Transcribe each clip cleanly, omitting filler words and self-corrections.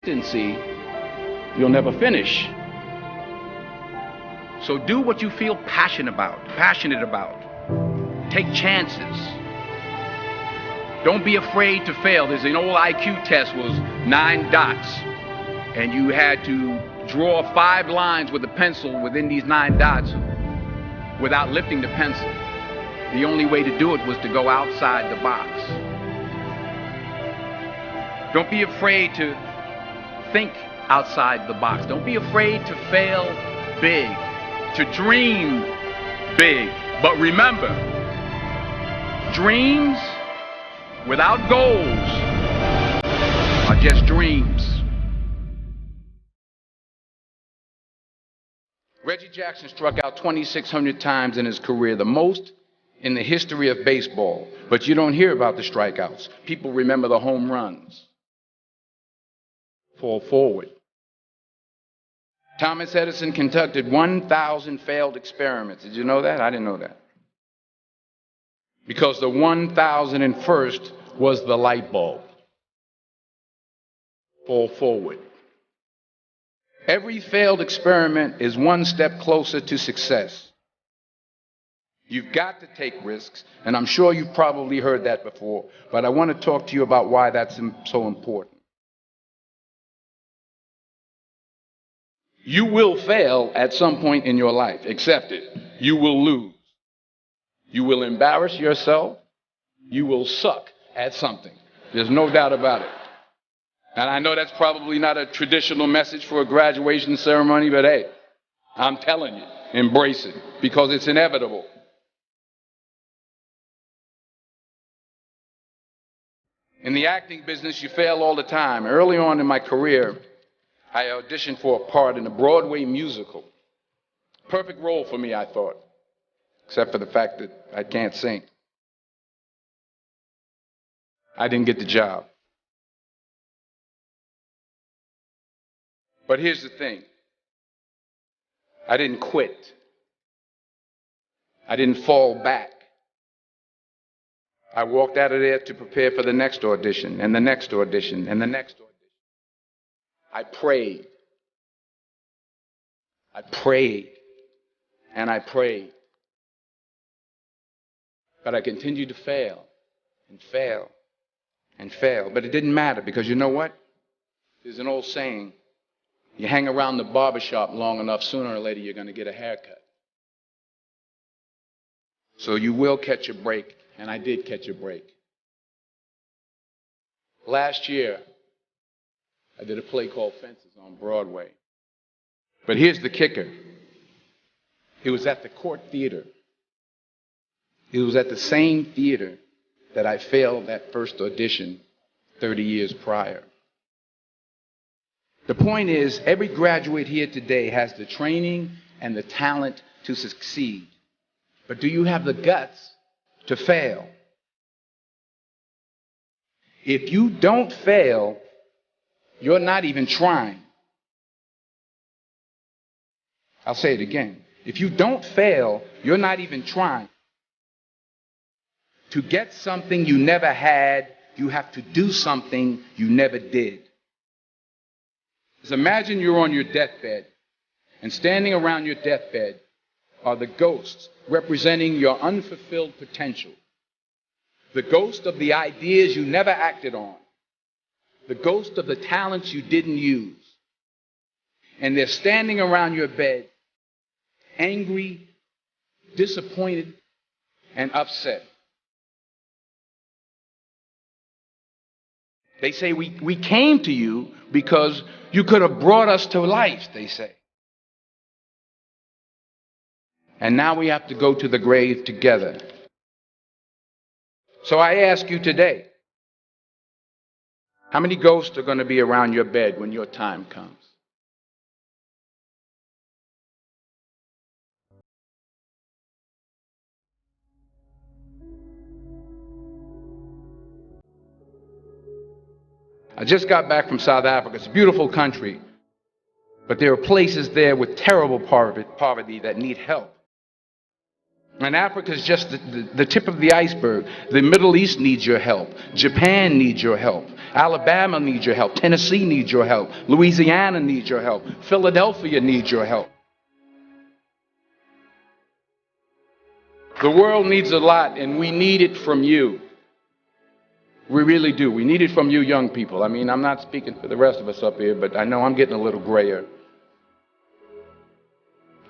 consistency, you'll never finish. So do what you feel passionate about. Take chances. Don't be afraid to fail. There's an old IQ test, was 9 dots, and you had to draw 5 lines with a pencil within these 9 dots without lifting the pencil. The only way to do it was to go outside the box. Don't be afraid to think outside the box. Don't be afraid to fail big, to dream big. But remember, dreams without goals are just dreams. Reggie Jackson struck out 2,600 times in his career, the most in the history of baseball. But you don't hear about the strikeouts. People remember the home runs. Fall forward. Thomas Edison conducted 1,000 failed experiments. Did you know that? I didn't know that. Because the 1,001st was the light bulb. Fall forward. Every failed experiment is one step closer to success. You've got to take risks, and I'm sure you've probably heard that before, but I want to talk to you about why that's so important. You will fail at some point in your life. Accept it. You will lose. You will embarrass yourself. You will suck at something. There's no doubt about it. And I know that's probably not a traditional message for a graduation ceremony, but hey, I'm telling you, embrace it, because it's inevitable. In the acting business, you fail all the time. Early on in my career, I auditioned for a part in a Broadway musical. Perfect role for me, I thought, except for the fact that I can't sing. I didn't get the job. But here's the thing. I didn't quit. I didn't fall back. I walked out of there to prepare for the next audition, and the next audition, and the next audition. I prayed. I prayed. And I prayed. But I continued to fail, and fail, and fail. But it didn't matter, because you know what? There's an old saying, you hang around the barbershop long enough, sooner or later you're going to get a haircut. So you will catch a break, and I did catch a break. Last year, I did a play called Fences on Broadway. But here's the kicker. It was at the Court Theater. It was at the same theater that I failed that first audition 30 years prior. The point is, every graduate here today has the training and the talent to succeed. But do you have the guts to fail? If you don't fail, you're not even trying. I'll say it again. If you don't fail, you're not even trying. To get something you never had, you have to do something you never did. Just imagine you're on your deathbed, and standing around your deathbed are the ghosts representing your unfulfilled potential. The ghost of the ideas you never acted on. The ghost of the talents you didn't use. And they're standing around your bed, angry, disappointed, and upset. They say, we came to you because you could have brought us to life, they say. And now we have to go to the grave together. So I ask you today, how many ghosts are going to be around your bed when your time comes? I just got back from South Africa. It's a beautiful country, but there are places there with terrible poverty that need help. And Africa is just the tip of the iceberg. The Middle East needs your help. Japan needs your help. Alabama needs your help. Tennessee needs your help. Louisiana needs your help. Philadelphia needs your help. The world needs a lot, and we need it from you. We really do. We need it from you young people. I mean, I'm not speaking for the rest of us up here, but I know I'm getting a little grayer.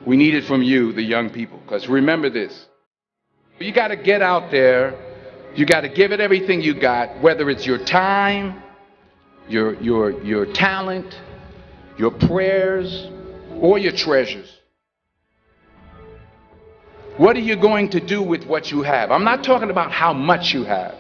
We need it from you, the young people, because remember this. You got to get out there. You got to give it everything you got, whether it's your time, your talent, your prayers, or your treasures. What are you going to do with what you have? I'm not talking about how much you have.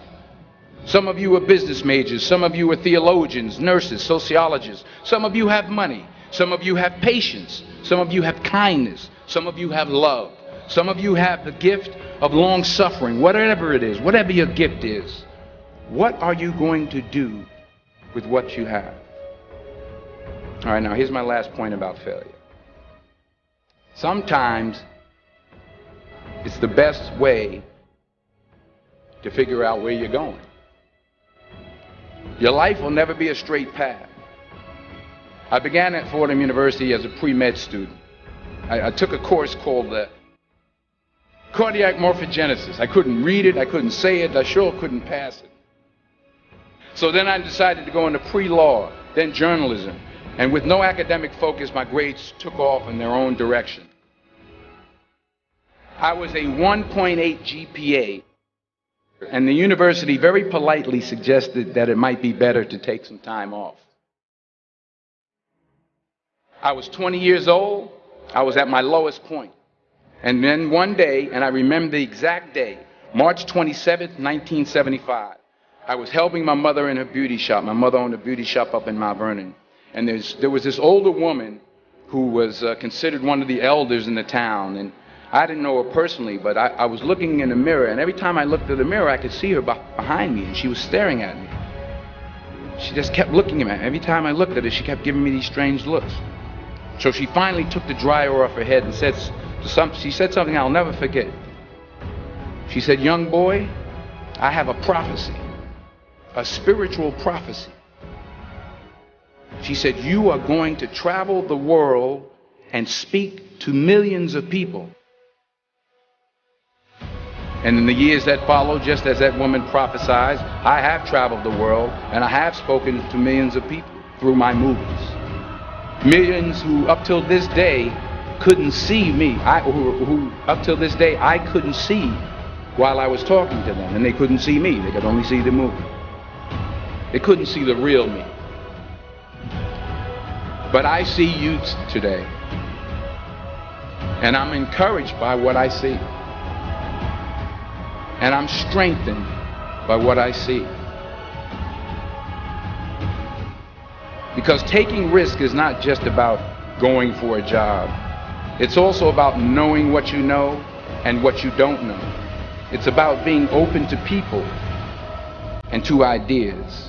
Some of you are business majors. Some of you are theologians, nurses, sociologists. Some of you have money. Some of you have patience. Some of you have kindness. Some of you have love. Some of you have the gift of long suffering. Whatever it is, whatever your gift is, what are you going to do with what you have? All right, now here's my last point about failure. Sometimes it's the best way to figure out where you're going. Your life will never be a straight path. I began at Fordham University as a pre-med student. I took a course called cardiac morphogenesis. I couldn't read it, I couldn't say it, I sure couldn't pass it. So then I decided to go into pre-law, then journalism. And with no academic focus, my grades took off in their own direction. I was a 1.8 GPA, and the university very politely suggested that it might be better to take some time off. I was 20 years old. I was at my lowest point. And then one day, and I remember the exact day, March 27th, 1975, I was helping my mother in her beauty shop. My mother owned a beauty shop up in Mount Vernon. And there was this older woman who was considered one of the elders in the town. And I didn't know her personally, but I was looking in the mirror. And every time I looked at the mirror, I could see her behind me. And she was staring at me. She just kept looking at me. Every time I looked at her, she kept giving me these strange looks. So she finally took the dryer off her head and she said something I'll never forget. She said, "Young boy, I have a prophecy, a spiritual prophecy." She said, "You are going to travel the world and speak to millions of people." And in the years that followed, just as that woman prophesied, I have traveled the world and I have spoken to millions of people through my movies. Millions who up till this day couldn't see me, who up till this day I couldn't see while I was talking to them, and they couldn't see me. They could only see the movie. They couldn't see the real me. But I see you today, and I'm encouraged by what I see, and I'm strengthened by what I see. Because taking risk is not just about going for a job. It's also about knowing what you know and what you don't know. It's about being open to people and to ideas.